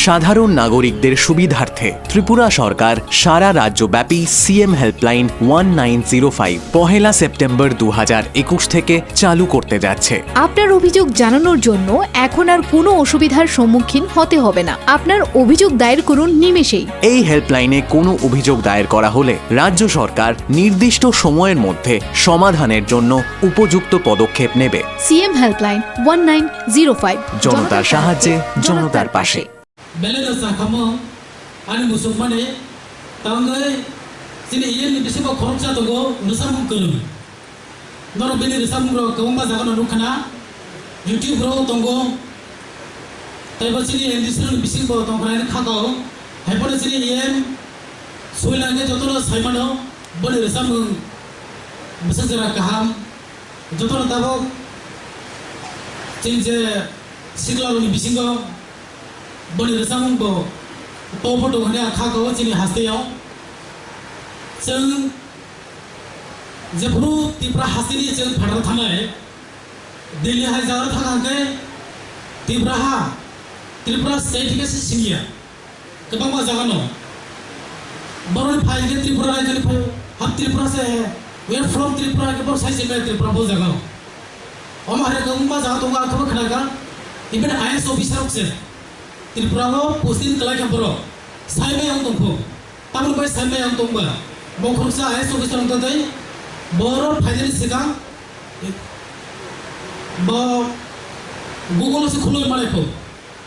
সাধারণ নাগরিকদের সুবিধার্থে ত্রিপুরা সরকার সারা রাজ্যব্যাপী সিএম হেল্পলাইন 1905 পহেলা সেপ্টেম্বর 2021 থেকে চালু করতে যাচ্ছে। আপনার অভিযোগ জানানোর জন্য এখন আর কোনো অসুবিধার সম্মুখীন হতে হবে না। আপনার অভিযোগ দায়ের করুন নিমেষেই। এই হেল্পলাইনে কোনো অভিযোগ দায়ের করা হলে রাজ্য সরকার নির্দিষ্ট সময়ের মধ্যে সমাধানের জন্য উপযুক্ত পদক্ষেপ নেবে। সিএম হেল্পলাইন 1905 জনতার সাহায্যে জনতার পাশে। বেলেদা সাখামো আনি মুসলমানে তাঙ্গাই সিনি ইয়েন বিসিবো খরচা দগো নুসামুং কলম নর বেনি নুসামুং ro kawangba jagano nukhana YouTube ro tongo taiba sini industry bisingo tongkhana khagao haipore sini yen soilange jotoro saimano boni nusamung bisajara kaham jotoro tabo sinje siglalo ni bisingo boni resam bo topo to hane akha ko chini haste yo seng jebru tipra hasini seng phadar thanai delhi hai jar thanga ke tripura state ke senior kebang ma jagano boron phai ke tripura rajya ni हम त्रिपुरा से है we are from tripura के पर size में त्रिपुरा बहुत जगह हमारे कबंग जगह तो का खबर खना का इवन आईएएस ऑफिसर से त्रिपुरा को पोस्टिंग कलाई का बरो साइमे yang tongko tamun bai साइमे yang tongba बखरसा आईएएस ऑफिसर अंत दai बरो फाइनल सिगां ब गूगल से खुलो मारे को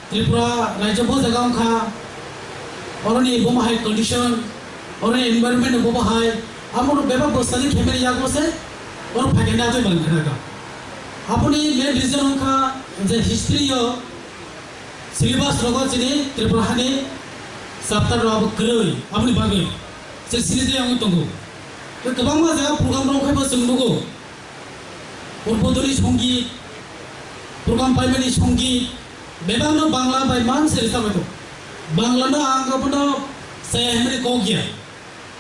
त्रिपुरा राज्य बहुत जगह खा और ने बोमा हाई कंडीशन और एनवायरनमेंट बोमा हाई हमरो बेबा बसली खेमेर यागो से और फाइना तो बन खना अपनी मेन रीजन खा जे हिस्ट्री यो सिलेबास रगो चिनि त्रिपुरा हानि सप्ताह रब क्रय अपनी बागै से सिरिजे आं तंगो तो गोबां मा जागा प्रग्राम रं खायबो जोंनुगो उद्बोधनी संगीत प्रग्राम पाइमेनि संगीत बेबांनो बांग्ला बाय मान से जाबाय तो बांग्लानो आंगबनो से हमनि कोगिया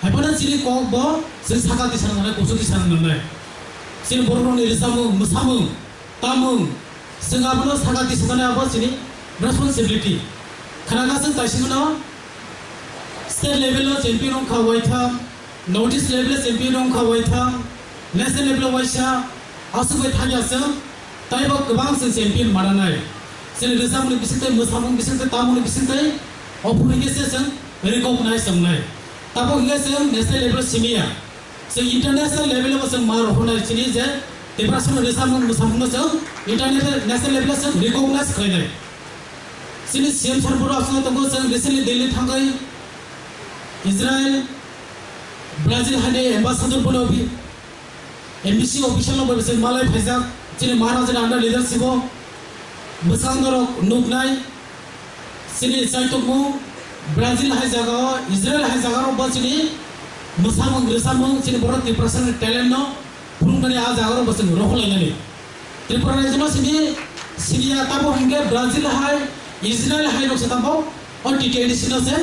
हायपना चिनि कोग बो जों साखाति साननाय कोसुति साननाय सिन बर'नि रिसामु मोसामु तामु जोंहाबो साखाति साननाय आबो चिनि responsibility karena sen taisino state level champion ka waitha notice level champion ka waitha national level waisa asugoi thagyasa taiba gobang sen champion maranai sen resamuni bisite mosamung bisite tamuni bisite opurigese sen recognize samnai tabo ngese national level simia sen international level wa sen mar honai chini je depression resamung mosamung sen international level sen recognize khainai सिनी CM सरबरो आसना तंगो जों recently Delhi थांगाय Israel Brazil हानि एम्बासाडर बनो भी MBC official no बसे मालाय Pfizer सिनी महाराजा under leadership बसांदर नुकनाय सिनी साइटमु Brazil हाय जागा इजराइल हाय जागा रो बसिनी मोसामंग रेसामंग सिनी बर त्रिपुरा टैलेंट नो फुंगनि आ जागा रो बसिन रखलायनानै त्रिपुरा रायजोनो सिनी सिनिया ताबो हंगे ब्राजिल हाय इजराइल हाई लोग सेतांबो और टीटीडी सिनो से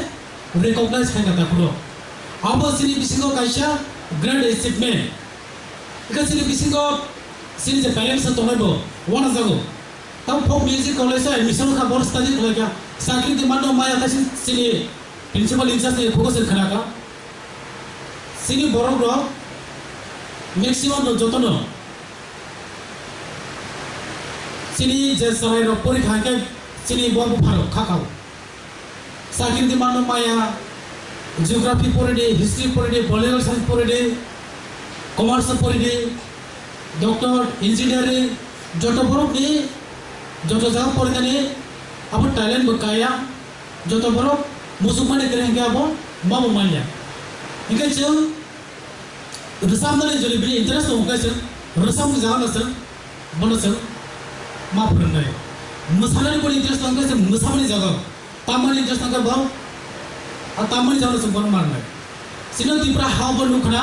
रिकॉग्नाइज खाना था पुरो अब सिनी बिसिंगो काइशा ग्रेट अचीवमेंट इका सिनी बिसिंगो सिनी जे पेरेंट्स तो होइबो वन जागो तब फोक म्यूजिक कॉलेज से एडमिशन का बोर्ड स्टडी कर क्या साकिन के मानो माया था सिनी प्रिंसिपल इंचार्ज ने फोकस खना का सिनी बोरो ब्रो मैक्सिमम जतनो सिनी जे सराय रो परीक्षा के सिनी बम फारो खाखाव साकिन दि मानो माया जियोग्राफी पढ़े हिस्ट्री पढ़े पॉलिटिकल साइंस पढ़े कॉमर्स पढ़े डॉक्टर इंजीनियरिंग जतो बरफ नि जतो जगह पढ़ने अब टैलेंट बकाया जतो बरफ मुसलमान करेंगे अब मामू मानिया इनके जों रसामनानै जरि बे इंटरेस्ट दंखाय जों रसाम जाना जों बनो जों मा फोरोंनाय मोसानाय बड़ी इंटरेस्ट दंखाय जों मोसानाय जागा तामानि इंटरेस्ट दंखाय बा आ तामानि जानो जों बनो मारनाय सिनो तिप्रा हाबो नुखना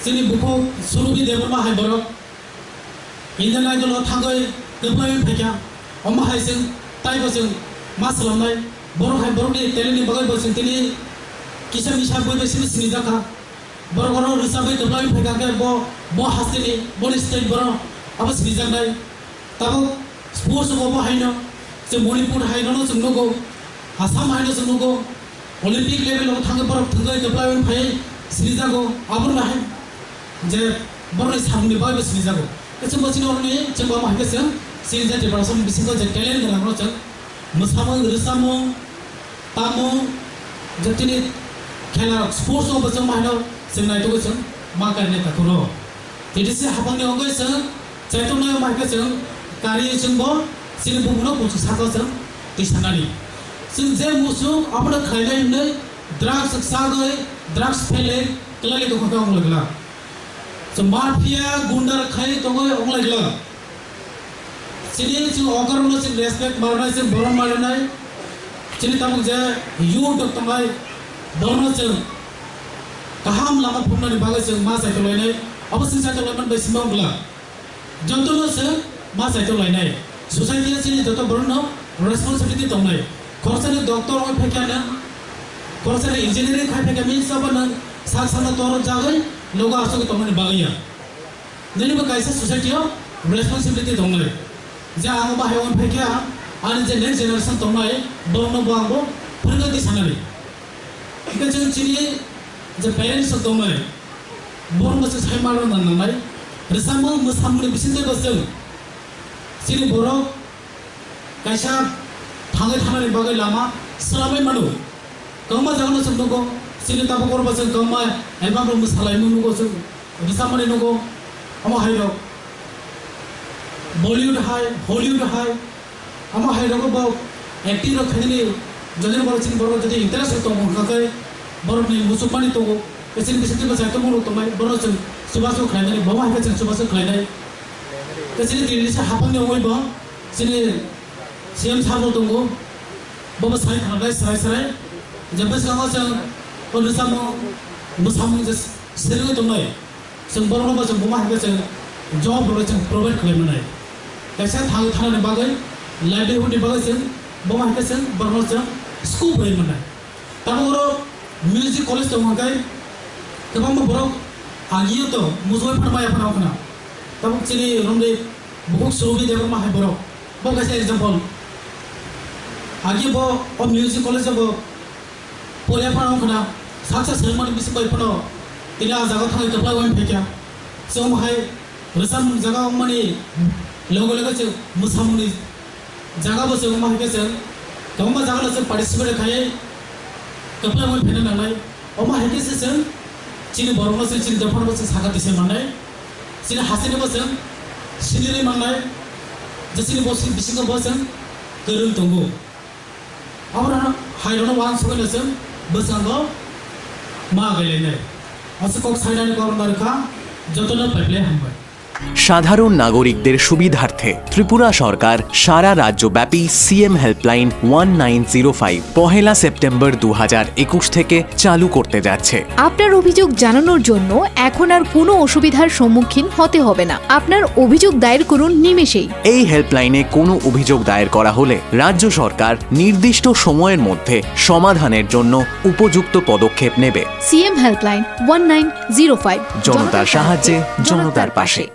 जोंनि बुखौ सुरुबि देबरमा हाय बरक इंडियान आइडल थांगै गोबां फैया अमा हाय जों ताइबो जों मा खालामनाय बर' हाय बर'नि टेलेन्टनि बागै जों दिनै किसान हिसाबै बेसिनि सिनि जाखा बर' हिसाबै गोबां फैगाखै ब हास्टेलनि बनि स्टेट बर' अब सिनि जानाय ताबो स्पोर्ट्स को हायनो जों मणिपुर हायनो जों नगौ आसाम हायनो जोंगो ओलम्पिक लेभेलाव थाङो बरफ थाङो देब्लायन फाय सिरिजागो आबर नाहाय जे बरनि सामनि बायबो सिरिजागो जों बसिनो नि जों बा माहाय जों सिरिजा देब्लासम बिसिंगो जे टेलेन्ट गोनां जों मोसामो रोसामो तामो जतिनि खेला स्पोर्ट्स अफ जों माहाय जों नायतो जों मा गारने ताखौनो बिदिसे हाबांनि अगै जों जायतोनो माहाय जों गारि जोंबो सिरि बुंनो बुसु साखो जों दिसानानि जों जे मुसु आपना खायनाय नै ड्राग्स सागै ड्राग्स फेले कलाले तो खका अंगलगला जों माफिया गुंडा खाय तंगै अंगलगला सिनि जों अगरनो जों रेसपेक्ट मारनाय जों बरन मारनाय सिनि तामु जे यु दक्तंगाय बरनो जों गाहाम लामा फुंनानि बागै जों मा जायतलायनाय अबसिन जायतलायमन बैसिम अंगला जन्तनो जों मा जायतलायनाय सोसाइटिया सिनि जत बरनो रेसपॉन्सिबिलिटी दंनाय खरसानि डॉक्टर और फेकाना खरसानि इंजीनियरिंग खाय फेका मिन सबन साखसाना तोर जागै लोग आसो तमनि बागैया नैबो कायसा सोसाइटियाव रेसपॉन्सिबिलिटी दंनाय जे आं बाहायवन फेका आरो जे नेक्स्ट जेनेरेशन दंनाय बरनो बांबो फोरगोदि सानानै इखो जों चिनि जे पेरेंट्स दंनाय बरनो से सायमारो नांनाय रेसामो मोसामनि बिसिनदे बसजों चिनि बर कायसा थाङै थानानै बागै लामा सलामै मानु गमा जागोन जों नगो सिनि ताबो करबा जों गमा एलबाम मोसालायनो नगो जों रिसामनि नगो अमा हायरो बॉलीवुड हाय हॉलीवुड हाय अमा हायरो बा एक्टिंग रो खनि जदि बर सिन बर जदि इंटरेस्ट तो मखै बरनि मुसुमानि तो एसिन बिसिन बा जायतो मरो तमाय बर जों सुबासु खायनानै बमा हाय जों सुबासु खायनाय एसिन दिलिसे हाफांनि अयबा सिनि सीएम साबो दंगो बबा साइ थानाय साराय जेबो सिगाङाव जों पलिसामो मोसामो जे सिरिगो दंनाय जों बरनो जों बमा हाय जों जॉब रो जों प्रोवाइड खालामनाय कैसे थाङै थानानै बागै लाइवलीहुडनि बागै जों बमा हाय जों बरनो जों स्कुल होयोमोन ताबो म्यूजिक कॉलेज दंगाय गोबां बर आगियो तो मुजय फरमाया फरावखना ताबो चिनि रंदे बुक सुरुबि देबर मा हाय बर बगासे एग्जांपल आगे बो और म्यूजिक कॉलेज बो पोलिया पढ़ाओ खना साक्सेस हेलमन बिस कोई पढ़ो तिला जगह थांगे कपड़ा वन फेंका सो हाय रसम जगह मनी लोगो लोगो से मुसामुनी जगह बस हम हाय के कम जगह से पार्टिसिपेट खाए कपड़ा वन फेंना नालाय और मा हाय के से चिनि बरनो से चिनि दफान बस सागाति से माननाय चिनि हासिने बस सिनिरे माननाय जसिनि बस बिसिंग बस गोरों दंगो আমরা হাইরনো ওয়ান সগলেছেন বসাঙ্গ মা গেলেনে অসকক সাইডানি করনারকা যতনা পাইলে হামবাই সাধারণ নাগরিকদের সুবিধার্থে ত্রিপুরা সরকার সারা রাজ্যব্যাপী সিএম হেল্পলাইন 1905 পহেলা সেপ্টেম্বর 2021 থেকে চালু করতে যাচ্ছে। আপনার অভিযোগ জানানোর জন্য এখন আর কোনো অসুবিধার সম্মুখীন হতে হবে না। আপনার অভিযোগ দায়ের করুন নিমেষেই। এই হেল্পলাইনে কোনো অভিযোগ দায়ের করা হলে রাজ্য সরকার নির্দিষ্ট সময়ের মধ্যে সমাধানের জন্য উপযুক্ত পদক্ষেপ নেবে। সিএম হেল্পলাইন 1905 জনতার সাহায্যে জনতার পাশে।